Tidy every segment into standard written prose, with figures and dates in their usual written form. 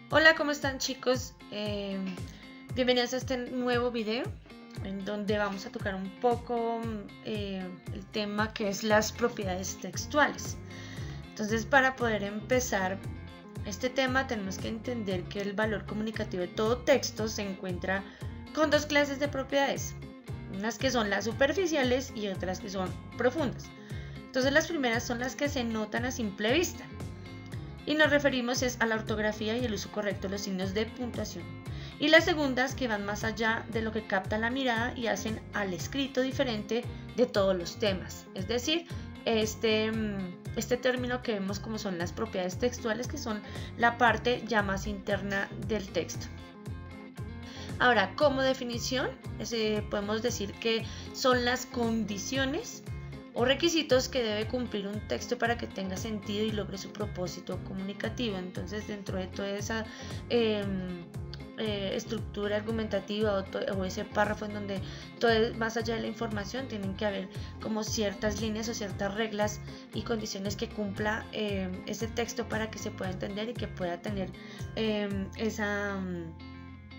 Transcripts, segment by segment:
Hola, ¿cómo están chicos? Bienvenidos a este nuevo video en donde vamos a tocar un poco el tema que es las propiedades textuales. Entonces, para poder empezar este tema tenemos que entender que el valor comunicativo de todo texto se encuentra con dos clases de propiedades, unas que son las superficiales y otras que son profundas. Entonces, las primeras son las que se notan a simple vista. Y nos referimos a la ortografía y el uso correcto de los signos de puntuación. Y las segundas que van más allá de lo que capta la mirada y hacen al escrito diferente de todos los temas. Es decir, este término que vemos como son las propiedades textuales, que son la parte ya más interna del texto. Ahora, como definición, podemos decir que son las condiciones o requisitos que debe cumplir un texto para que tenga sentido y logre su propósito comunicativo. Entonces, dentro de toda esa estructura argumentativa o ese párrafo en donde todo es más allá de la información, tienen que haber como ciertas líneas o ciertas reglas y condiciones que cumpla ese texto para que se pueda entender y que pueda tener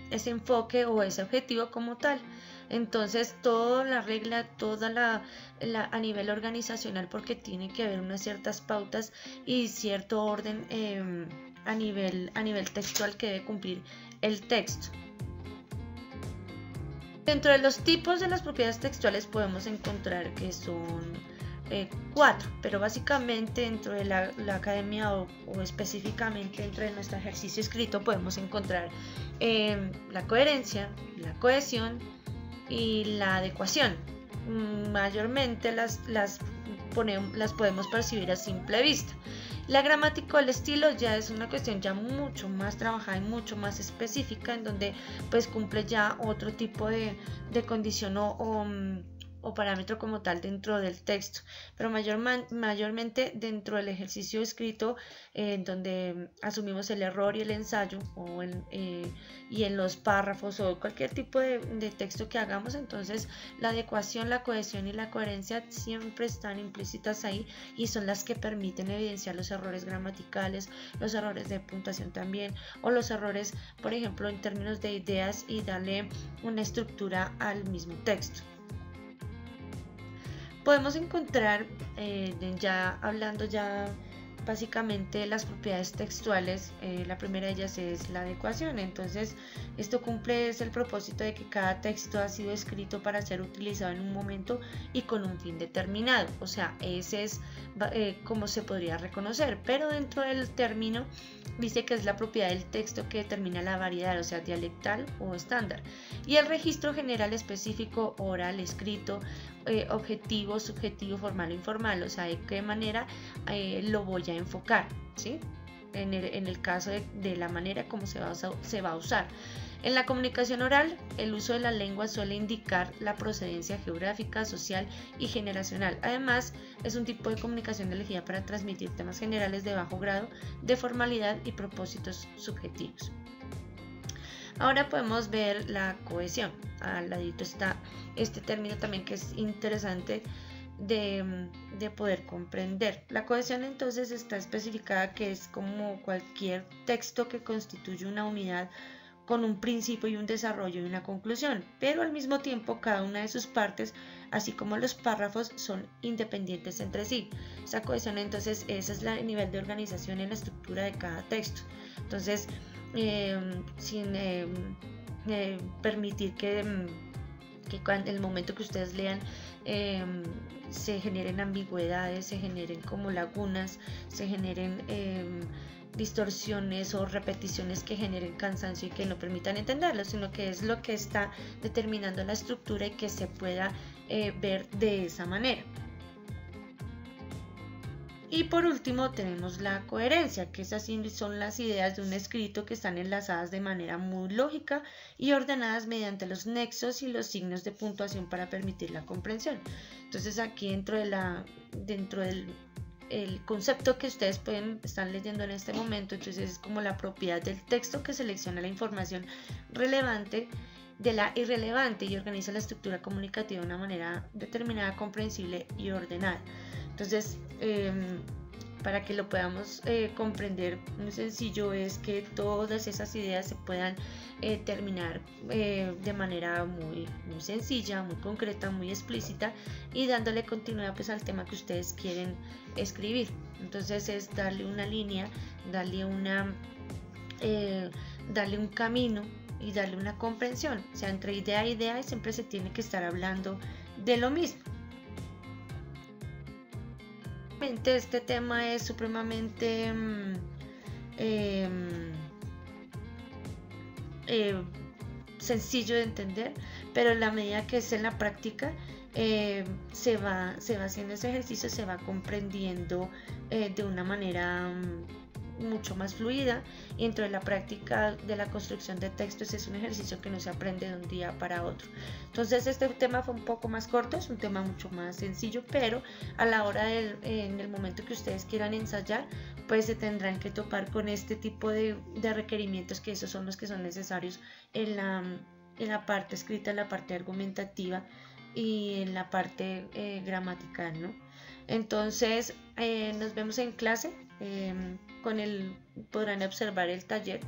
ese enfoque o ese objetivo como tal. Entonces toda la regla, a nivel organizacional, porque tiene que haber unas ciertas pautas y cierto orden a nivel textual que debe cumplir el texto. Dentro de los tipos de las propiedades textuales podemos encontrar que son 4, pero básicamente dentro de la academia o específicamente dentro de nuestro ejercicio escrito podemos encontrar la coherencia, la cohesión y la adecuación. Mayormente las podemos percibir a simple vista. La gramática o el estilo ya es una cuestión ya mucho más trabajada y mucho más específica, en donde pues cumple ya otro tipo de condición o parámetro como tal dentro del texto, pero mayormente dentro del ejercicio escrito, donde asumimos el error y el ensayo y en los párrafos o cualquier tipo de texto que hagamos. Entonces la adecuación, la cohesión y la coherencia siempre están implícitas ahí y son las que permiten evidenciar los errores gramaticales, los errores de puntuación también, o los errores, por ejemplo, en términos de ideas, y darle una estructura al mismo texto. Podemos encontrar, ya hablando básicamente de las propiedades textuales, la primera de ellas es la adecuación. Entonces esto cumple el propósito de que cada texto ha sido escrito para ser utilizado en un momento y con un fin determinado. O sea, ese es como se podría reconocer, pero dentro del término dice que es la propiedad del texto que determina la variedad, o sea, dialectal o estándar, y el registro general, específico, oral, escrito, objetivo, subjetivo, formal o informal. O sea, de qué manera lo voy a enfocar, ¿sí? En el caso de la manera como se va a usar. En la comunicación oral, el uso de la lengua suele indicar la procedencia geográfica, social y generacional. Además, es un tipo de comunicación elegida para transmitir temas generales de bajo grado de formalidad y propósitos subjetivos. Ahora podemos ver la cohesión. Al ladito está este término también, que es interesante de poder comprender. La cohesión entonces está especificada, que es como cualquier texto que constituye una unidad con un principio y un desarrollo y una conclusión, pero al mismo tiempo cada una de sus partes, así como los párrafos, son independientes entre sí. Esa cohesión entonces, ese es el nivel de organización en la estructura de cada texto. Entonces, sin permitir que en el momento que ustedes lean se generen ambigüedades, se generen como lagunas, se generen distorsiones o repeticiones que generen cansancio y que no permitan entenderlo, sino que es lo que está determinando la estructura y que se pueda ver de esa manera. Y por último tenemos la coherencia, que esas son las ideas de un escrito que están enlazadas de manera muy lógica y ordenadas mediante los nexos y los signos de puntuación para permitir la comprensión. Entonces aquí dentro del concepto que ustedes están leyendo en este momento, entonces es como la propiedad del texto que selecciona la información relevante de la irrelevante y organiza la estructura comunicativa de una manera determinada, comprensible y ordenada. Entonces, para que lo podamos comprender muy sencillo, es que todas esas ideas se puedan terminar de manera muy sencilla, muy concreta, muy explícita, y dándole continuidad pues al tema que ustedes quieren escribir. Entonces es darle una línea, darle darle un camino y darle una comprensión. O sea, entre idea e idea siempre se tiene que estar hablando de lo mismo. Este tema es supremamente sencillo de entender, pero en la medida que es en la práctica, se va haciendo ese ejercicio, se va comprendiendo de una manera mucho más fluida, y dentro de la práctica de la construcción de textos es un ejercicio que no se aprende de un día para otro. Entonces este tema fue un poco más corto, es un tema mucho más sencillo, pero a la hora en el momento que ustedes quieran ensayar, pues se tendrán que topar con este tipo de requerimientos, que esos son los que son necesarios en la parte escrita, en la parte argumentativa y en la parte gramatical, ¿no? Entonces nos vemos en clase. Podrán observar el taller